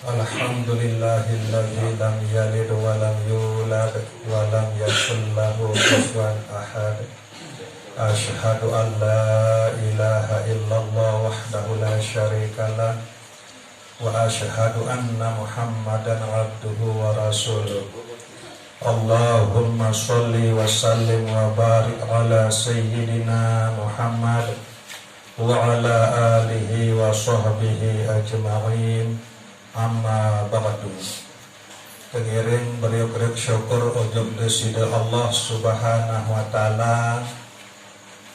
Alhamdulillahilladzi lam yalid wa lam yulad wa lam yakul lahu kufuwan ahad. Asyhadu an la ilaha illallah wahdahu la syarikalah wa asyhadu anna Muhammadan abduhu wa rasuluh. Allahumma sholli wa sallim wa barik ala sayyidina Muhammad wa ala alihi wa sahbihi ajma'in. Amma ba'du. Pengiring beriuk-riuk syukur ujub desida Allah subhanahu wa ta'ala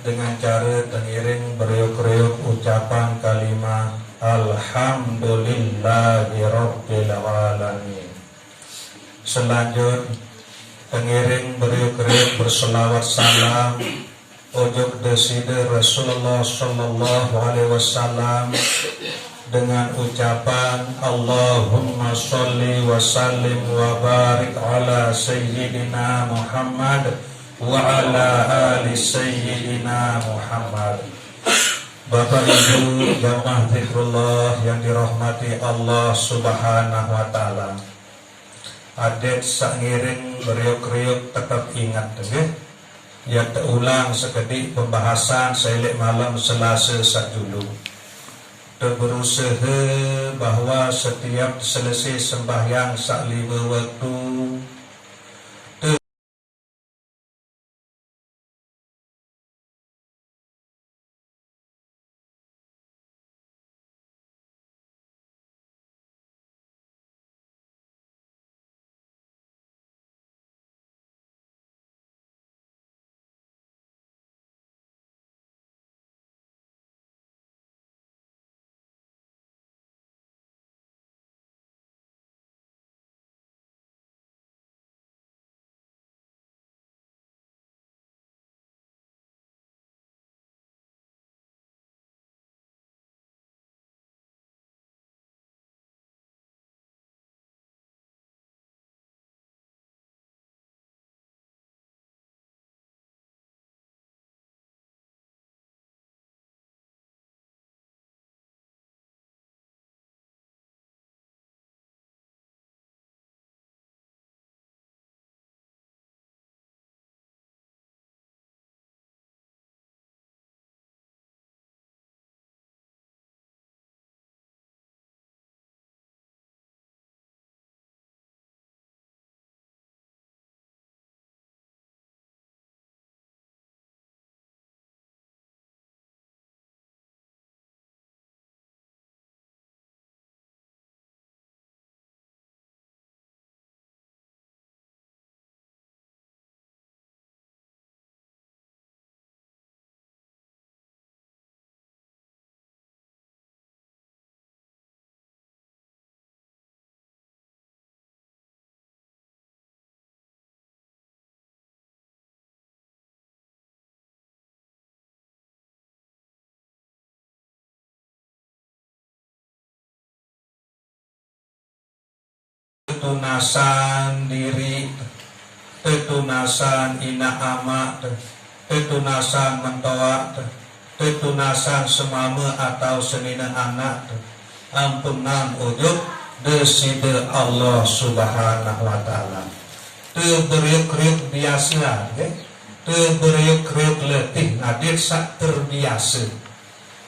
dengan cara pengiring beriuk-riuk ucapan kalimah Alhamdulillahi Rabbil Alamin. Selanjut pengiring beriuk-riuk berselawat salam ujub desida Rasulullah sallallahu alaihi wasallam dengan ucapan Allahumma sholli wa sallim wa barik ala sayyidina Muhammad wa ala ali sayyidina Muhammad. Bapak Ibu jamaah zikrullah yang dirahmati Allah subhanahu wa ta'ala, adik sangiring beriuk-riuk tetap ingat ya terulang sekedik pembahasan sailik malam Selasa sakjulu. Berusaha bahwa setiap selesai sembahyang sak 5 waktu tetunasan diri, tetunasan ina amat, tetunasan mentoak, tetunasan semama atau senina anak, ampunan ujub desida Allah subhanahu wa ta'ala. Teberiuk-riuk biasa, teberiuk-riuk letih, nadir sak terbiasa.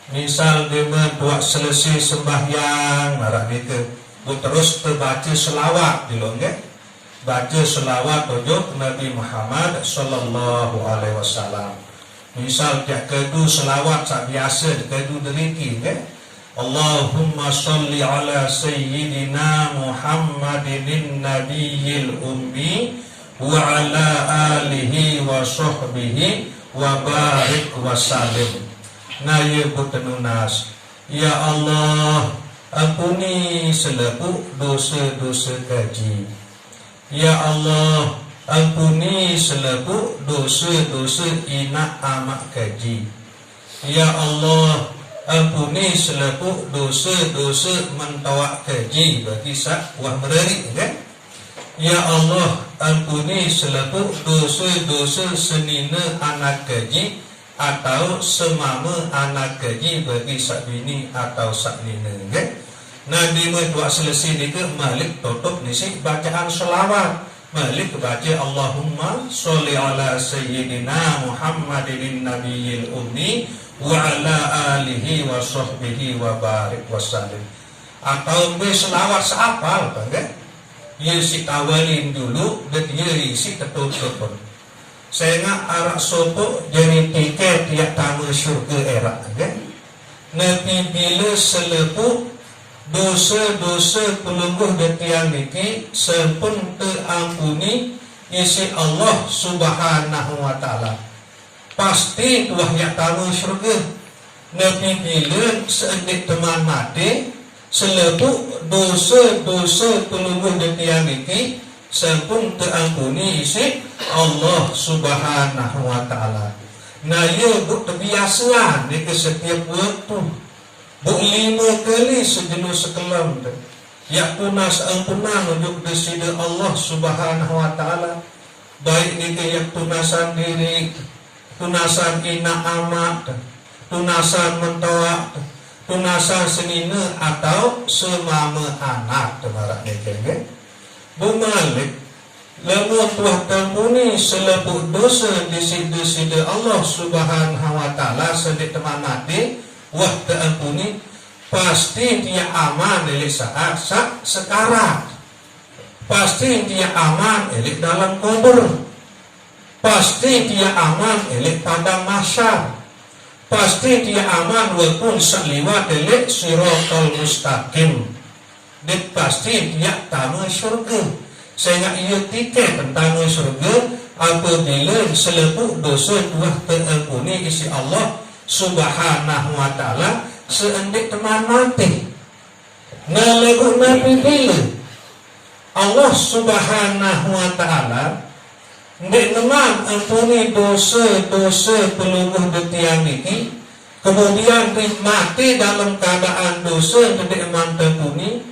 Misal dia buat selesai sembahyang, marah itu terus terbaca selawat dulu baca selawat ujub Nabi Muhammad sallallahu alaihi wasallam. Misal jak kedu selawat sak biasa kedu deriki Allahumma sholli ala sayyidina Muhammadin nabiyil ummi wa ala alihi wa sahbihi wa barik wa salim. Nah ya butenunas, ya Allah ampuni selepuk dosa-dosa kaji. Ya Allah, ampuni selepuk dosa-dosa inak amak kaji. Ya Allah, ampuni selepuk dosa-dosa mentawak kaji bagi sak wah mererik Ya Allah, ampuni selepuk dosa-dosa senina anak kaji atau semama anak gaji bagi sak bini atau sak nina Nabi buat selesai ni ke malik tutup ni si bacaan selawat. Malik baca Allahumma sholli ala sayyidina Muhammadin nabiyil ummi wa ala alihi wa sahbihi wa barik wasallim. Atau selawat seapal kan? Ia si tawalin dulu dan ia isi ketutup. Saya nak arak sopo jadi tiket tiap tamu syurga erak kan? Nabi bila selepuh dosa-dosa pelungguh detiang niki sempun terampuni isi Allah Subhanahu wa taala. Pasti tuah yak tamu syurga. Nabi bila seendik teman mati selepuh dosa-dosa pelungguh detiang niki sempun terampuni isi Allah Subhanahu wa taala. Nah, ia terbiasa di setiap waktu. Buk 5 kali sejenuh sekelam ya punah seampunan untuk disida Allah Subhanahu wa taala. Baik ni ke yang tunasan diri, tunasan ina amat, tunasan mentawak, tunasan senina atau semama anak temarak ni ke. Bumalik lamun tuah tampuni selebut dosa disida Allah Subhanahu wa taala sedik teman mati wah terampuni pasti dia aman dari saat sekarat, pasti dia aman elik dalam kubur, pasti dia aman elik padang mahsyar, pasti dia aman walaupun seliwat elik siratal mustaqim, dan pasti dia tamu syurga. Sehingga ia tiket tentang syurga apabila selepuh dosa tuah terampuni isi Allah Subhanahu wa taala seendik teman mati. Ngalagu Nabi bila Allah Subhanahu wa taala ndek teman ampuni dosa-dosa pelungguh detiang niki, kemudian mati dalam keadaan dosa ndek teman ampuni,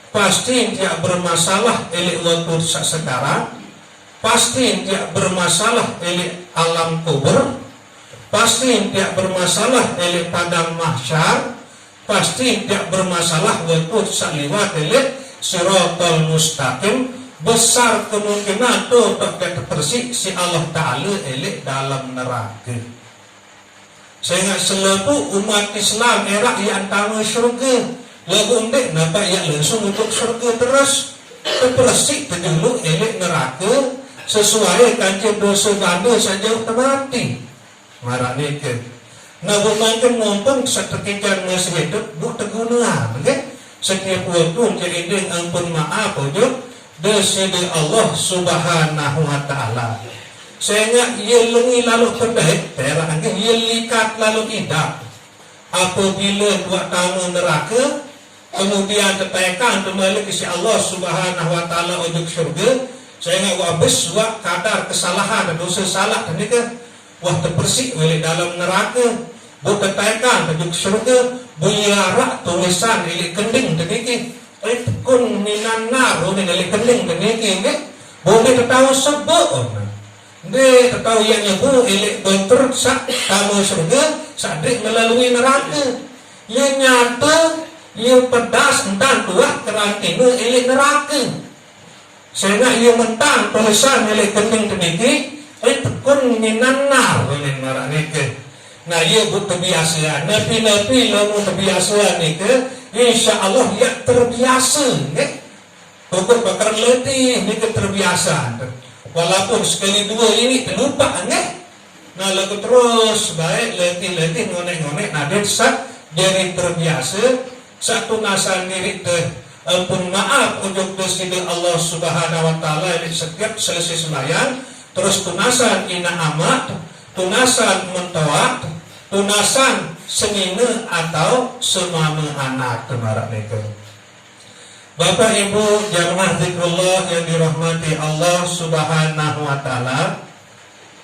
pasti tidak bermasalah elik waktu sekarang, pasti tidak bermasalah elik alam kubur, pasti tidak bermasalah elik padang mahsyar, pasti tidak bermasalah waktu saliwat elik siratal mustaqim. Besar kemungkinan tu tak terpersik si Allah Ta'ala elik dalam neraka. Sehingga selepu umat Islam erak yang antara syurga lagu undek nampak yang langsung untuk syurga terus terpersik terjuluk elik neraka sesuai kancing dosa ganda saja termati. Marah ni ke nak bermakan mumpung seterkikan masih hidup buat terguna okay? Setiap waktu jadi ampun maaf ujuk desida Allah Subhanahu wa taala. Sehingga ia lengi lalu terbaik terang ia likat lalu idap apabila buat tamu neraka kemudian tertekan kembali ke si Allah Subhanahu wa taala ujuk syurga. Sehingga wabes buat kadar kesalahan dan dosa salah tadi ke wah terpersik oleh dalam neraka, buat tertekan ujuk syurga, buyarak tulisan ilik kending tadi ke kun minan nar ni dari kening ni ke boleh tertahu sebab dia tertahu yang nyebu elek bentur sak kamu surga sadik melalui neraka ia nyata ia pedas entan tuah kerantina elek neraka sehingga ia mentang tulisan elek kening ni kun minan nar ni neraka ke. Nah ia butuh biasa nabi-nabi lalu terbiasa ni ke insya Allah ya terbiasa pokok bakar letih ni terbiasa walaupun sekali dua ini terlupa nah lagu terus baik letih ngonek-ngonek nah dia jadi terbiasa satu nasan diri ampun maaf untuk desida Allah Subhanahu wa taala setiap selesai sembahyang terus tunasan ina amat tunasan mentawat tunasan senina atau semama anak temarak mereka. Bapak Ibu jamaah zikrullah yang dirahmati Allah Subhanahu wa taala.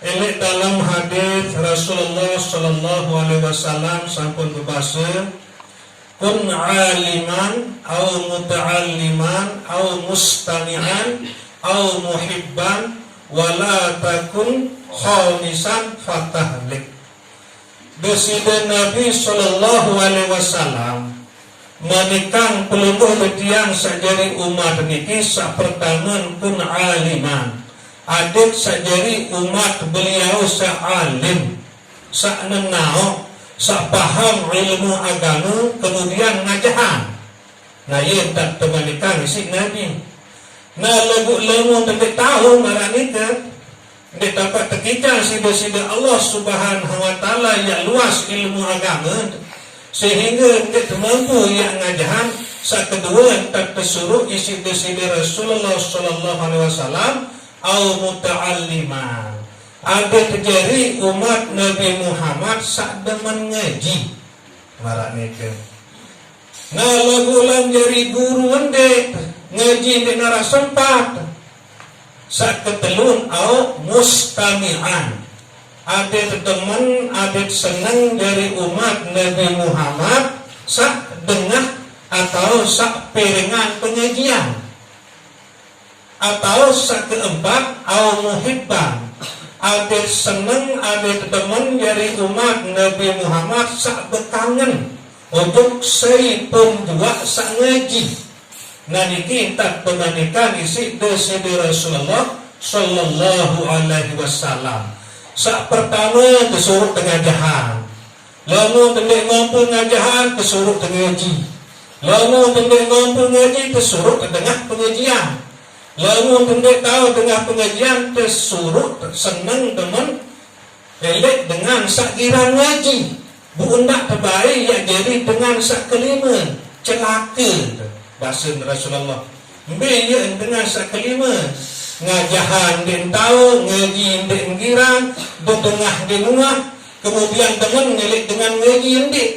Ini dalam hadis Rasulullah sallallahu alaihi wasallam sampun berbahasa kun aliman au muta'alliman au mustami'an au muhibban wala takun khamisan fatahlik. Desida Nabi sallallahu alaihi wasallam menikang pelungguh betiang sajari umat niki sapertaman pun aliman. Adik sajari umat beliau sa'alim, sa'nenao, sa'paham ilmu agama, kemudian ngajahan. Nah ia tak terbalikan isi Nabi. Nah lagu-lagu tak tahu marani ke dia dapat terkicau sida-sida Allah Subhanahu wa taala yang luas ilmu agama sehingga dia mampu yang ngajahan. Saat kedua tak tersuruh isi sida Rasulullah sallallahu alaihi wasallam au muta'alliman. Ada terjadi umat Nabi Muhammad sak demen ngaji marani ke. Nah lagu-lagu jadi guru ende ngaji di nara sempat saat ketelun au mustami'an. Ada teman, ada senang dari umat Nabi Muhammad sak dengah atau sak piringan pengajian. Atau sak keempat au muhibban. Ada senang, ada teman dari umat Nabi Muhammad sak bekangen untuk saya pun juga sak ngaji. Nah niki tak pemanikan isi desidi Rasulullah sallallahu alaihi wasallam. Sak pertama disuruh pengajahan. Lalu tendek ngomong pengajahan disuruh pengaji. Lalu tendek ngomong pengaji disuruh tengah pengajian. Lalu tendek tahu tengah pengajian disuruh senang teman elek dengan sak kira ngaji. Bukan terbaik yang jadi dengan sak kelima celaka. Bahasa Rasulullah Mbak dengan sak kelima ngajahan din tahu, ngaji din girang, bertengah din rumah, kemudian teman ngelik dengan ngaji din.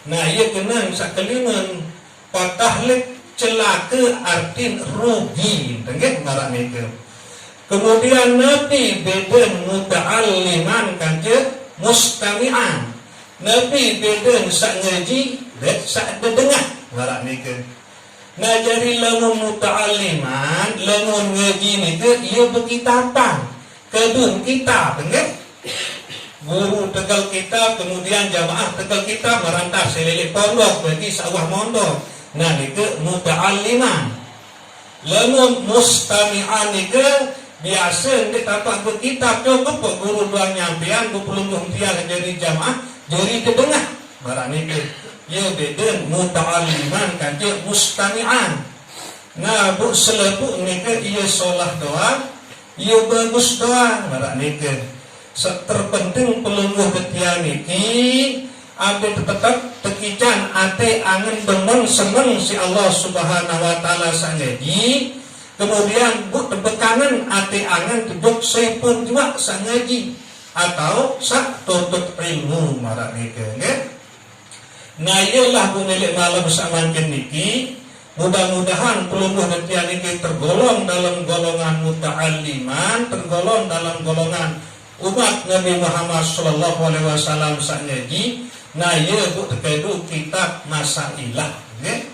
Nah ia kena sak kelima patahlik celaka artin rugi, dengar marah mereka. Kemudian Nabi beden muta'alliman kanja mustami'an. Nabi beden sak ngaji dan sak dengah marah mereka. Nah jadi lamun muta'alliman, lamun ngaji ni ke ia berkitapan, kedun kitab, dengar? Guru tegal kitab, kemudian jamaah tegal kitab merantah selilik pondok bagi sawah mondok. Nah ni ke muta'alliman. Lamun mustami'an ni ke biasa dia tapak berkitab cukup guru doang nyampian 20 tiang jadi jamaah jadi kedengah marah ni ke. Ya beden muta'alliman kanja mustami'an. Nah bu selepuk nika ia solah doang, ia bagus doang marah nika. Terpenting pelungguh ketian niki ada tetap tekican ate angen demen seneng si Allah Subhanahu wa taala sangaji. Kemudian bu tebekanan ate angen tuduk sepun juga sangaji atau sak tuntut ilmu marah nika nggih. Nah ialah punilik malam bersamaan niki. Mudah-mudahan pelungguh ketian niki tergolong dalam golongan muta'alliman, tergolong dalam golongan umat Nabi Muhammad sallallahu alaihi wasallam sangaji. Nah ia bu terkaitu kitab Masailah nggih.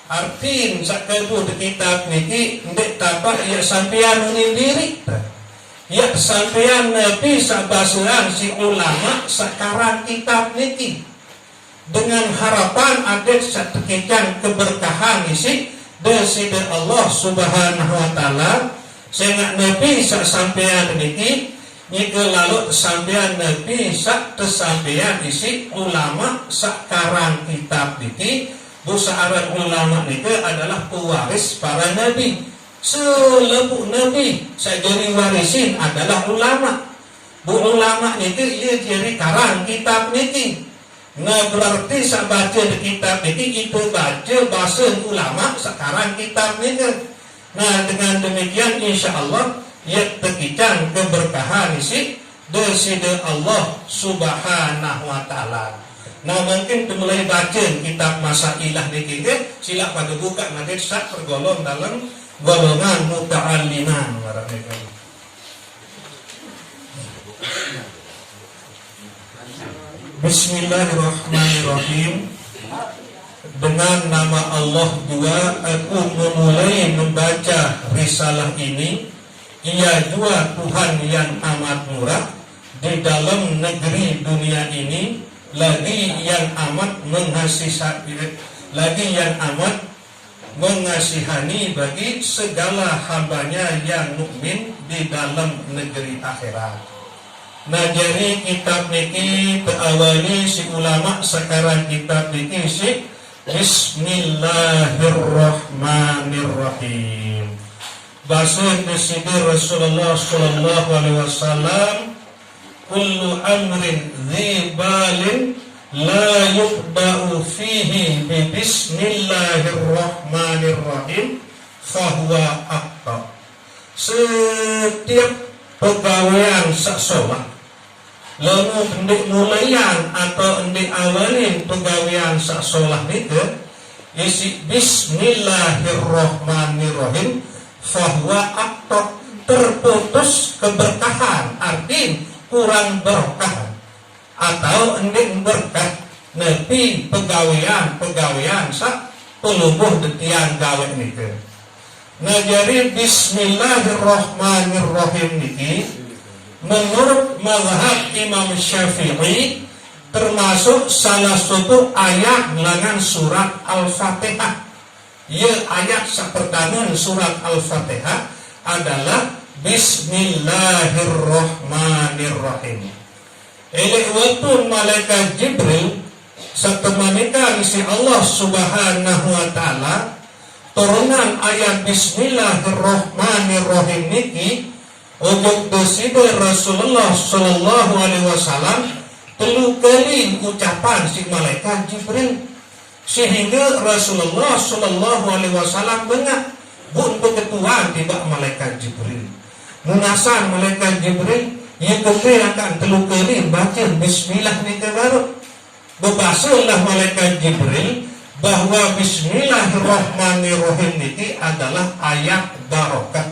Artin sakaitu kitab niki ndek tapak ya sampean sendiri. Ya sampean Nabi sabasiran si ulama sekarang kitab niki. Dengan harapan ada setekikan keberkahan isi dari Allah Subhanahu wa taala. Sehingga Nabi sak sampean niki nyike lalu sampean Nabi sak tesampean isi ulama sakarang kitab niki. Busaaran ulama niki adalah pewaris para nabi. Selepuk nabi sajari warisin adalah ulama. Bu ulama niki ia jadi karang kitab niki. Nah berarti saya baca di kitab ini itu baca bahasa ulama sekarang kitab ini. Nah dengan demikian insya Allah ia terkican keberkahan isi dari Allah Subhanahu wa taala. Nah mungkin mulai baca kitab Masailah ini sila pada buka nanti sak tergolong dalam golongan muta'alliman. Bismillahirrahmanirrahim. Dengan nama Allah juga aku memulai membaca risalah ini. Ia juga Tuhan yang amat murah di dalam negeri dunia ini, lagi yang amat lagi yang amat mengasihani bagi segala hambanya yang mukmin di dalam negeri akhirat. Nah jadi kitab niki berawali si ulama sekarang kitab niki si Bismillahirrahmanirrahim. Bahasa Nabi Rasulullah sallallahu alaihi wasallam, kullu amrin dzibalin la yubda'u fihi bi bismillahirrahmanirrahim fahuwa aqta. Setiap pegawaian saksolah lalu hendak mulayan atau hendak awalin pegawaian saksolah itu isi bismillahirrahmanirrahim fahuwa aqta, terputus keberkahan, artinya kurang berkah atau ending berkah nepi pegawaian sak pelubuh detian gawe niki. Nah jadi bismillahirrahmanirrahim niki menurut mazhab Imam Syafi'i termasuk salah satu ayat langan surat Al-Fatihah. Ya ayat pertama surat Al-Fatihah adalah Bismillahirrahmanirrahim. Elek waktu malaikat Jibril setemanikan si Allah Subhanahu wa taala turunan ayat Bismillahirrahmanirrahim niki untuk dosibir Rasulullah sallallahu alaihi wasallam telu kali ucapan si malaikat Jibril sehingga Rasulullah sallallahu alaihi wasallam bengak bun ketuaan tiba malaikat Jibril. Munasan malaikat Jibril yang akan telu kali baca bismillah ni baru bebasalah malaikat Jibril bahwa bismillahirrahmanirrahim ini adalah ayat barakah,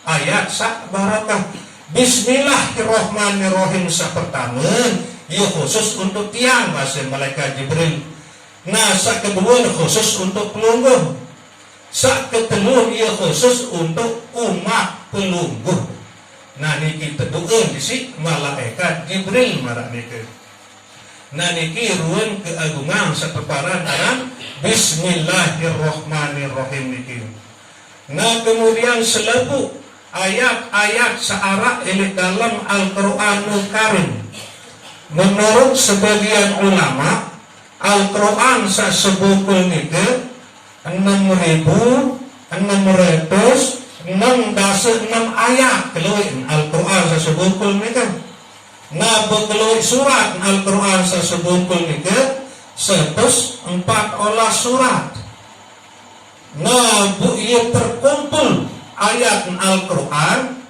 ayat sak barakah. Bismillahirrahmanirrahim sak pertama ia khusus untuk tiang bahasa malaikat Jibril. Nah sak kedua khusus untuk pelungguh, sak ketelu ia khusus untuk umat pelungguh. Nah niki tedukeun disi malaikat Jibril marah niki. Nah niki ruang keagungan sapeparan aran Bismillahirrahmanirrahim niki. Nah kemudian selebu ayat-ayat searah ini dalam Al-Qur'anul Karim. Menurut sebagian ulama Al-Quran sasebukul niki 6.606 ayat keluin Al-Quran sasebukul niki. Nah bekeluin surat Al-Quran sasebukul niki 114 surat. Nah bu ia terkumpul ayat Al-Quran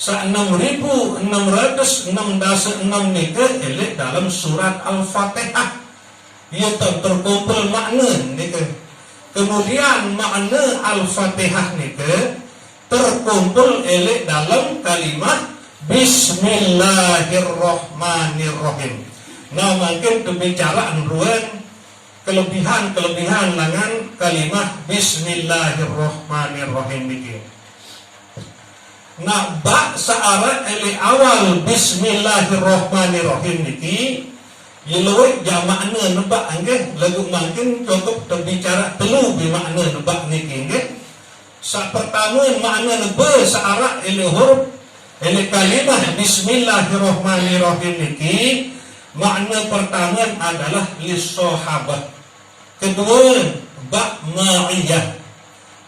sa 6.606 niki elik dalam surat Al-Fatihah. Ia terkumpul makna niki. Kemudian makna Al-Fatihah niki terkumpul elik dalam kalimat Bismillahirrahmanirrahim. Nah mungkin pembicaraan ruang kelebihan dengan kalimat Bismillahirrahmanirrahim niki. Nah bak searah elik awal Bismillahirrahmanirrahim niki yeloi jamakna nebak nggih lagu mungkin cukup terbicara telu bi makna nebak niki nggih. Sa pertama makna nebe searah elik huruf elik kalimah Bismillahirrahmanirrahim niki makna pertama adalah lissahabah. Kedua bak ma'iyah.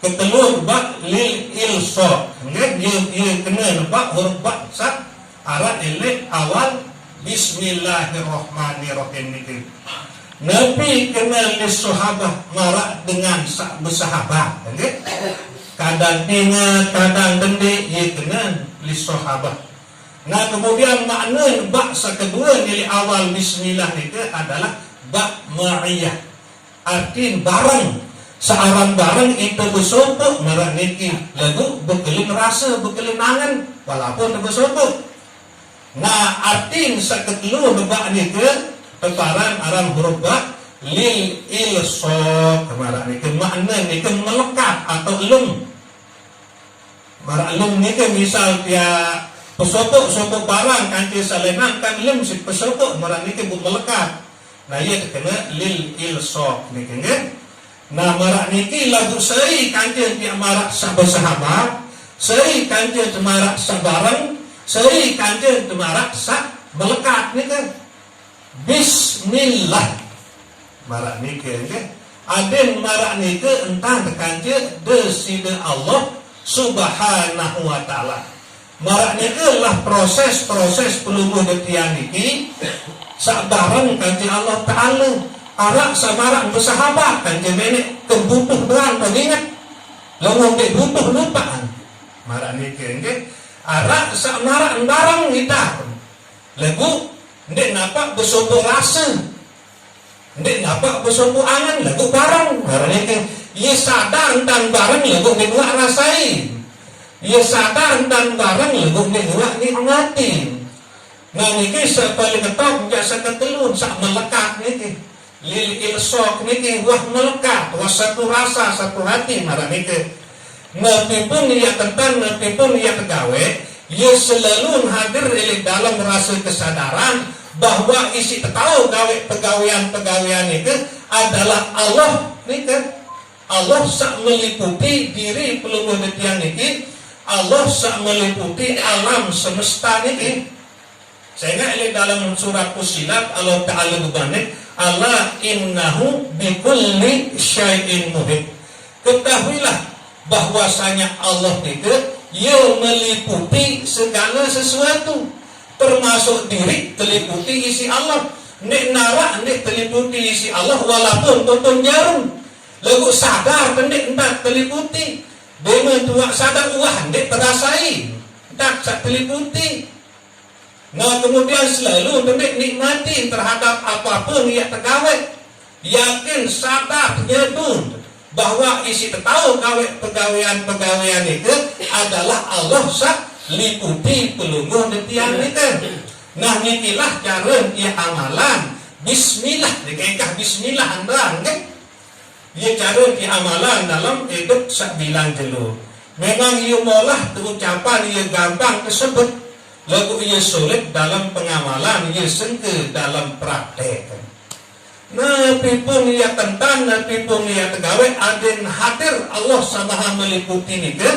Ketelu bak lil ilsa. Nggih dia kena nebak huruf bak sa arah elik awal Bismillahirrahmanirrahim niki. Nabi kenal lissahabah marak dengan bersahabat nggih. Kadang ingat, kadang dendek, ia kenal lissahabah. Nah kemudian makna bak kedua nilai awal bismillah itu adalah bak ma'iyah. Arti bareng, searang bareng itu bersopok merah niki lagu bekelin rasa, bekelin angan walaupun bersopok. Nah arti saketelu bak niki peparan aram huruf bak lil ilsaq marah niki makna niki melekat atau lem. Marah lem niki misal dia pesopok barang kanci salenan kan lem si pesopok marah niki bu melekat. Nah ia kena lil ilsaq niki nggih. Nah marak niki lagu seri kanjeng dia marak sahabat, seri kanjeng marak sabareng, seri kanjeng marak sak melekat nika. Bismillah marak niki nggih. Aden marak niki entah kanjeng deside Allah Subhanahu wa taala. Marak niki lah proses pelumuh detian niki sak bareng kanjeng Allah taala. Arak samarak bersahabat kanjeng nenek kebutuh beran pengingat lomong dek butuh lupaan marak niki nggih arak sak marak barang kita lagu ndek napak besopo rasa ndek napak besopo angan lagu barang marak niki ia sadar dan barang lagu ndek wa rasain ia sadar dan barang lagu ndek wa nikmatin. Nah niki paling ketok jasa ketelun sak melekat niki lil ilsok niki wah melekat wah satu rasa satu hati marah niki nabi pun ia tentang nabi pun ia pegawe ia selalu hadir di dalam rasa kesadaran bahwa isi tahu gawe pegawaian itu adalah Allah niki. Allah sak meliputi diri pelungguh detian niki, Allah sak meliputi alam semesta niki. Sehingga ini dalam surat Fussilat Allah Ta'ala berbanding Allah innahu bikulli syai'in muhit. Ketahuilah bahwasanya Allah itu ia meliputi segala sesuatu, termasuk diri terliputi isi Allah. Nek narak nek terliputi isi Allah walaupun tonton jarum. Lagu sadar nek entak terliputi. Dema tua sadar wah nek terasai. Entak sak terliputi. Nah kemudian selalu nikmati terhadap apapun yang tergawe, yakin sadar nyedun bahwa isi tahu pegawaian itu adalah Allah sak liputi pelungguh detian itu. Nah nikilah cara ia amalan Bismillah dikekah Bismillah andang kan? Ia cara ia amalan dalam hidup sak bilang dulu. Memang ia molah ucapan ia gampang tersebut. Lagu ia sulit dalam pengamalan, ia sengke dalam praktek. Nabi pun ia tentang, Nabi pun ia tegawai, aden hadir Allah samaha meliputi nika,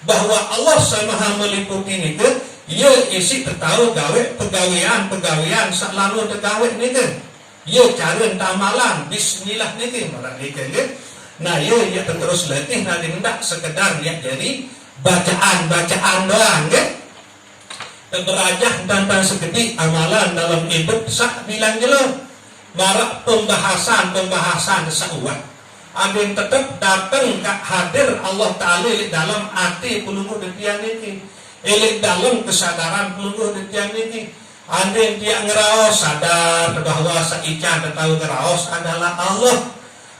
bahwa Allah samaha meliputi nika, ia isi tertahu gawe pegawaian selalu tegawai nika. Ia cara tamalan, Bismillah nika, malah nika. Nah ia terus letih, nanti hendak sekedar dia jadi bacaan doang, kan? Berajah dan segede amalan dalam hidup sak bilang jelas marak pembahasan seuat adin tetap datang hadir Allah Ta'ala dalam hati pelungguh detian ini dalam kesadaran pelungguh detian ini adin dia ngeraos sadar bahwa saican tahu ngeraos adalah Allah.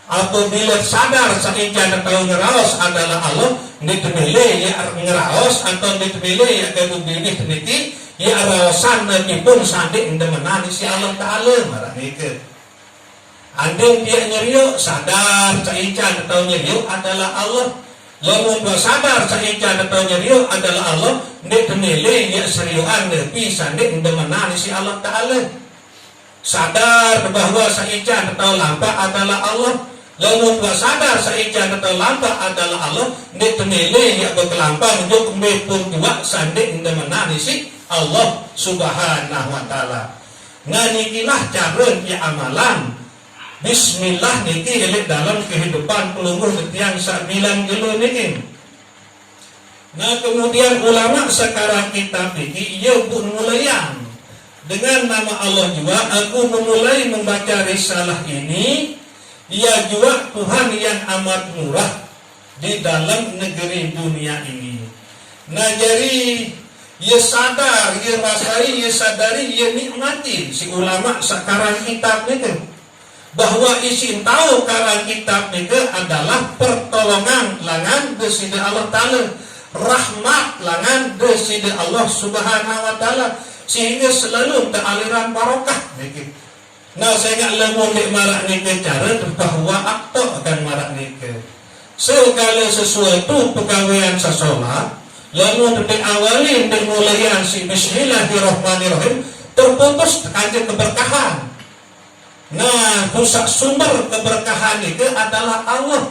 Apabila sadar saican tahu ngeraos adalah Allah, ditebele ya ngeraos atau ditebele ya kedubilih niki ya raosan nabi pun sandik ndemenan si Allah Ta'ala marah niki. Andeng dia nyerio sadar saican tahu nyerio adalah Allah. Lamun sadar saican tahu nyerio adalah Allah, ditebele ya seriuan nabi sandik ndemenan si Allah Ta'ala. Sadar bahwa saican tahu lampa adalah Allah. Lalu buat sadar saican atau lampak adalah Allah, nek temele ya berkelampang untuk mepun dua sanding menani si Allah Subhanahu wa taala. Nganikilah cara ya amalan Bismillah niki dalam kehidupan pelungguh yang sabilan dulu niki. Nah kemudian ulama sekarang kitab niki ia pun mulayan dengan nama Allah juga aku memulai membaca risalah ini. Ia juga Tuhan yang amat murah di dalam negeri dunia ini. Nah jadi ia sadar, ia rasai, ia sadari, ia nikmati si ulama sekarang kitab itu bahwa isi tahu karang kitab itu adalah pertolongan langan deside Allah Ta'ala, rahmat langan deside Allah Subhanahu wa taala, sehingga selalu teraliran barokah begitu. Nah saya ingat lemon di marak nike cara bahwa akto akan marak nike segala sesuatu pegawaian sesolah lalu diawali dimulayan si Bismillahirrahmanirrahim terputus kanjeng keberkahan Nah, pusat sumber keberkahan itu adalah Allah.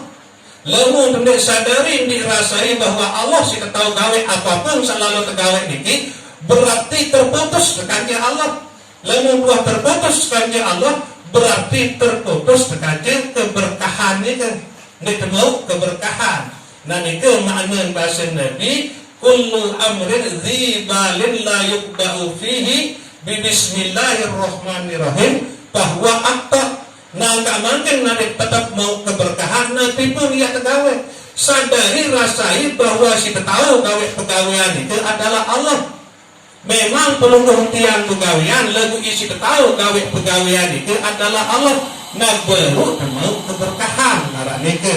Lamun hendak sadari dirasai bahwa Allah sih tahu gawe apapun selalu tergawe niki, berarti terputus tekannya Allah. Lamun buah terputus tekannya Allah, berarti terputus tekannya keberkahan itu. Nek mau keberkahan. Nah niku makna bahasa Nabi, kullu amrin dzibalin la yuqba'u fihi bi bismillahirrahmanirrahim, bahwa akta nah gak mungkin nanti tetap mau keberkahan nanti pun ia tegawe. Sadari rasai bahwa si tahu gawe pegawean itu adalah Allah. Memang pelungguh tiang pegawean lagu isi tahu gawe pegawean itu adalah Allah. Nah baru mau keberkahan nara nike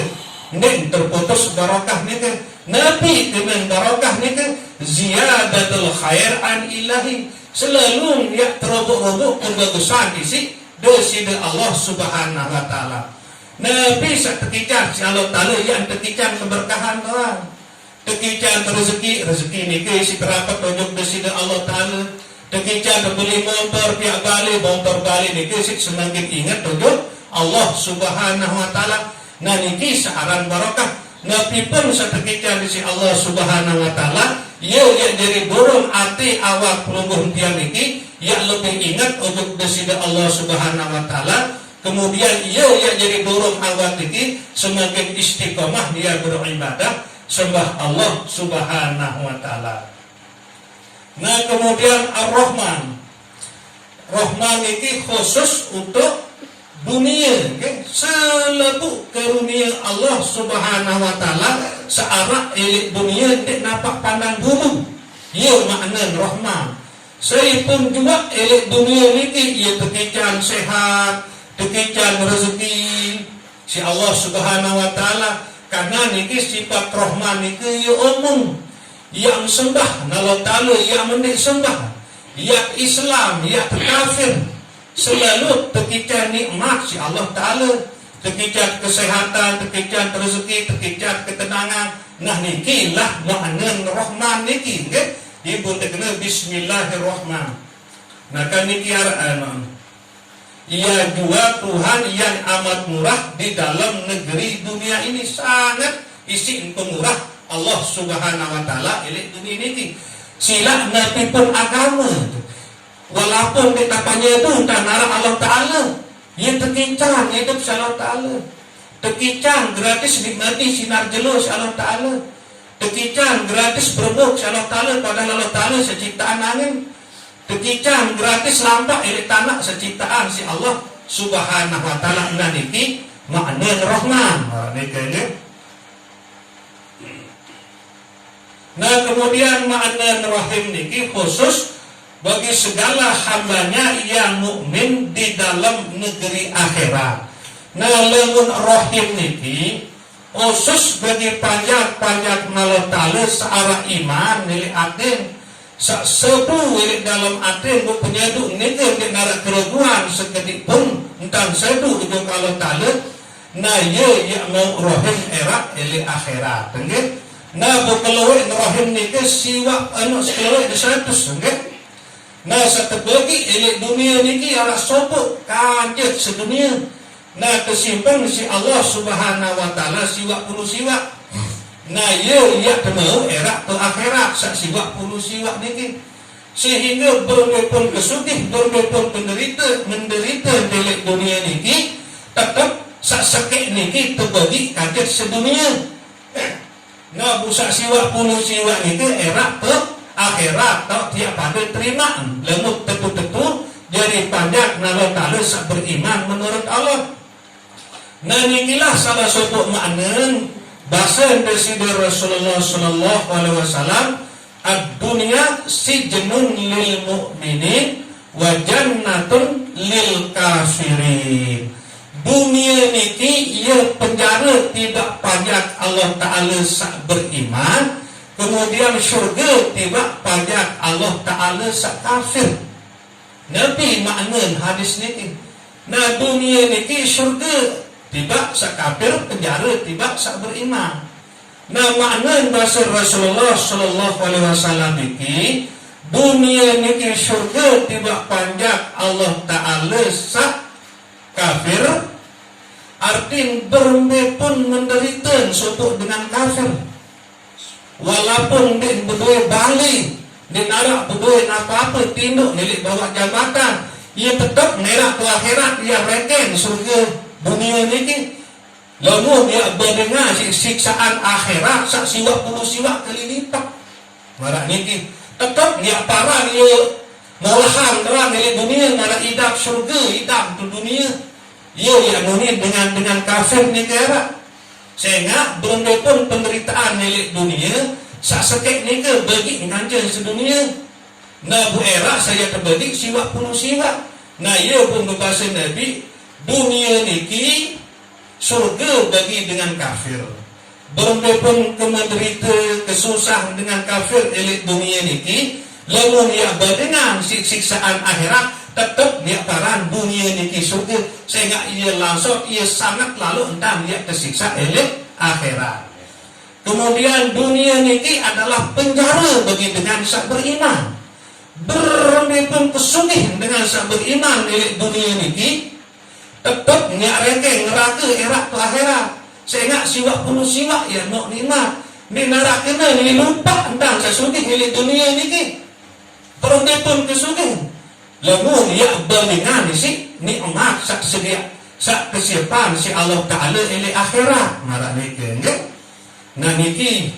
nek terputus barokah nike nabi dengan barokah nike ziyadatul khair an ilahi, selalu ya terobok-obok kebagusan isi deside Allah subhanahu wa ta'ala. Nabi seketika si Allah ta'ala yang tekican keberkahan doang, tekican rezeki ini ke si berapa tunjuk deside Allah ta'ala, tekican beli motor pihak bali ini ke si semakin ingat tunjuk Allah subhanahu wa ta'ala. Nah niki searan barokah. Nabi pun seketika si Allah subhanahu wa ta'ala ia yang jadi dorong hati awak pelungguh tiang niki yang lebih ingat untuk deside Allah subhanahu wa ta'ala. Kemudian ia yang jadi dorong awak niki semakin istiqomah dia beribadah sembah Allah subhanahu wa ta'ala. Nah kemudian Ar-Rahman, Rahman niki khusus untuk dunia, okay? Selebu karunia Allah subhanahu wa ta'ala searah elik dunia tidak nampak pandang bulu. Ia makna Rahman. Saya pun juga elik dunia ini ia tekican sehat, tekican rezeki si Allah subhanahu wa ta'ala. Karena niki sifat Rahman niki ia umum, yang sembah Allah ta'ala yang mendik sembah, yang Islam, yang kafir, selalu tekican nikmat si Allah ta'ala, tekican kesehatan, tekican rezeki, tekican ketenangan. Nah niki lah makna Rahman niki, okay? Ibu terkena bismillahirrahmanirrahim. Nah kan niki ia juga Tuhan yang amat murah di dalam negeri dunia ini, sangat isi pemurah Allah subhanahu wa ta'ala ilik dunia ini. Sila nabi pun agama, walaupun ketapanya itu tanara Allah ta'ala, ia tekican hidup si Allah ta'ala, tekican gratis nikmati sinar jelas Allah ta'ala, tekican gratis berbuk si Allah ta'ala, padahal Allah ta'ala seciptaan angin, tekican gratis lampak ilik tanah seciptaan si Allah subhanahu wa ta'ala. Nah niki makna Rahman. Nah kemudian makna Rahim niki khusus bagi segala hambanya yang mukmin di dalam negeri akhirat. Nah lamun Rahim niki khusus bagi panjat Allah ta'ala searah iman milik atin, sebu milik dalam atin bu penyadu niki di narak keraguan sekedik pun entang sebu itu Allah ta'ala. Nah ia mau Rahim era milik akhirat, enggak? Nah bu keluar Rahim niki siwa anu keluar di 100, enggak? Nah setebagi elik dunia niki arah sobok kajet sedunia. Nah kesimpan si Allah subhanahu wa ta'ala siwa puluh siwa. Nah ia mau era ke akhirat sak siwa puluh siwa niki, sehingga berpun kesugih berpun menderita elik dunia niki tetap sak sakit niki terbagi kajet sedunia. Nah busak siwa puluh siwa niki era ke akhirat tak tiap pada terima lemut tetu-tetu jadi panjang Allah ta'ala sak beriman menurut Allah. Nah inilah salah satu makna bahasa dari Rasulullah sallallahu alaihi wasallam, ad-dunya sijnun lil mu'minin wa jannatun lil kafirin. Dunia niki ia penjara tidak pajak Allah ta'ala sak beriman, kemudian syurga tiba pajak Allah ta'ala sak kafir. Nabi makna hadis niki. Nah dunia niki syurga tiba sak kafir, penjara tiba sak beriman. Nah makna bahasa Rasulullah sallallahu alaihi wasallam niki, dunia niki syurga tiba pajak Allah ta'ala sak kafir, artin berembe pun menderita sebut dengan kafir. Walaupun dia berdua balik, dia narak berdua apa-apa tinduk milik bawa jabatan, ia tetap merak ke akhirat, ia reken surga dunia ni. Lalu dia berdengar siksaan akhirat sak siwak puluh siwak kali lipat. Marak ni tetap dia parah dia molahan terang milik dunia, marak idap surga, idap tu dunia. Ia yang dunia dengan kafir ni kira. Sehingga belum pun penderitaan milik dunia, sak sekek ni ke bagi nganjil sedunia. Nah bu era saya terbalik siwak puluh siwak. Nah ia pun berbahasa Nabi, dunia niki surga bagi dengan kafir. Belum pun kemenderita kesusah dengan kafir elit dunia niki, lalu dia berdengar siksaan akhirat, tetap dia paran dunia niki surga, sehingga ia langsung ia sangat lalu entah dia tersiksa elit akhirat. Kemudian dunia niki adalah penjara bagi dengan sak beriman. Berembipun kesungih dengan sak beriman elit dunia niki, tetap nyak rengkeng neraka erat ke akhirat. Sehingga siwak puluh siwak ya nak nikmat. Ni neraka ni lupa entah sesungih elit dunia niki. Berembipun kesungih. Lalu dia berdengar ni si nikmat sak sedia, sak kesiapan si Allah Taala elit akhirat. Marah niki enggak? Nah niki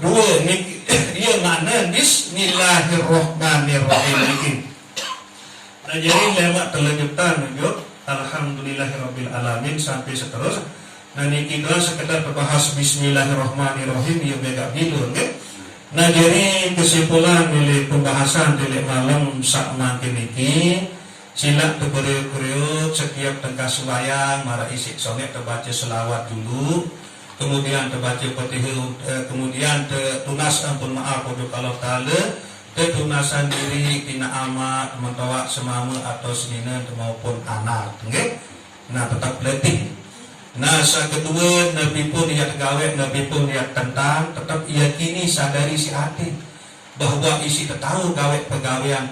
dua niki ia makna bismillahirrahmanirrahim niki. Nah jadi lewat terlanjutan juga alhamdulillahirabbil alamin sampai seterusnya. Nah niki kalau sekedar berbahas bismillahirrahmanirrahim ia bega bilu nggih. Nah jadi kesimpulan milik pembahasan milik malam sak mangke niki sila terberi-beri setiap tengah sembahyang mara isi sonet terbaca selawat dulu. Kemudian terbaca Fatihah, kemudian tunas ampun maaf untuk Allah Ta'ala, tertunasan diri tina amat, mentawak semama atau senina maupun anak, okay? Nah tetap letih. Nah saat kedua Nabi pun ia tegawet, Nabi pun ia tentang, tetap yakini sadari si hati bahwa isi tahu gawet pegawaian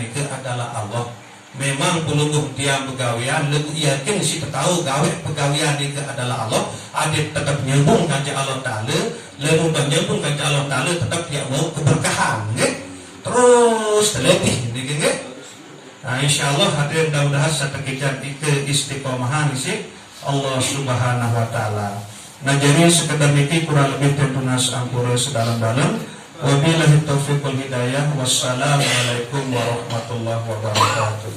itu adalah Allah. Memang pelungguh dia pegawaian, lebih yakin si tahu gawet pegawaian itu adalah Allah. Adik tetap nyambung kanca Allah Ta'ala, lalu nyambung kanca Allah Ta'ala tetap dia mau keberkahan, okay? Terus terletih, okay? Nah insyaAllah hadirin mudah-mudahan setekijat istiqomahan isi Allah Subhanahu Wa Ta'ala. Nah jadi sekedar ini kurang lebih tentunas ampura sedalam-dalam. Wabillahi taufiq wal hidayah. Wassalamualaikum warahmatullahi wabarakatuh.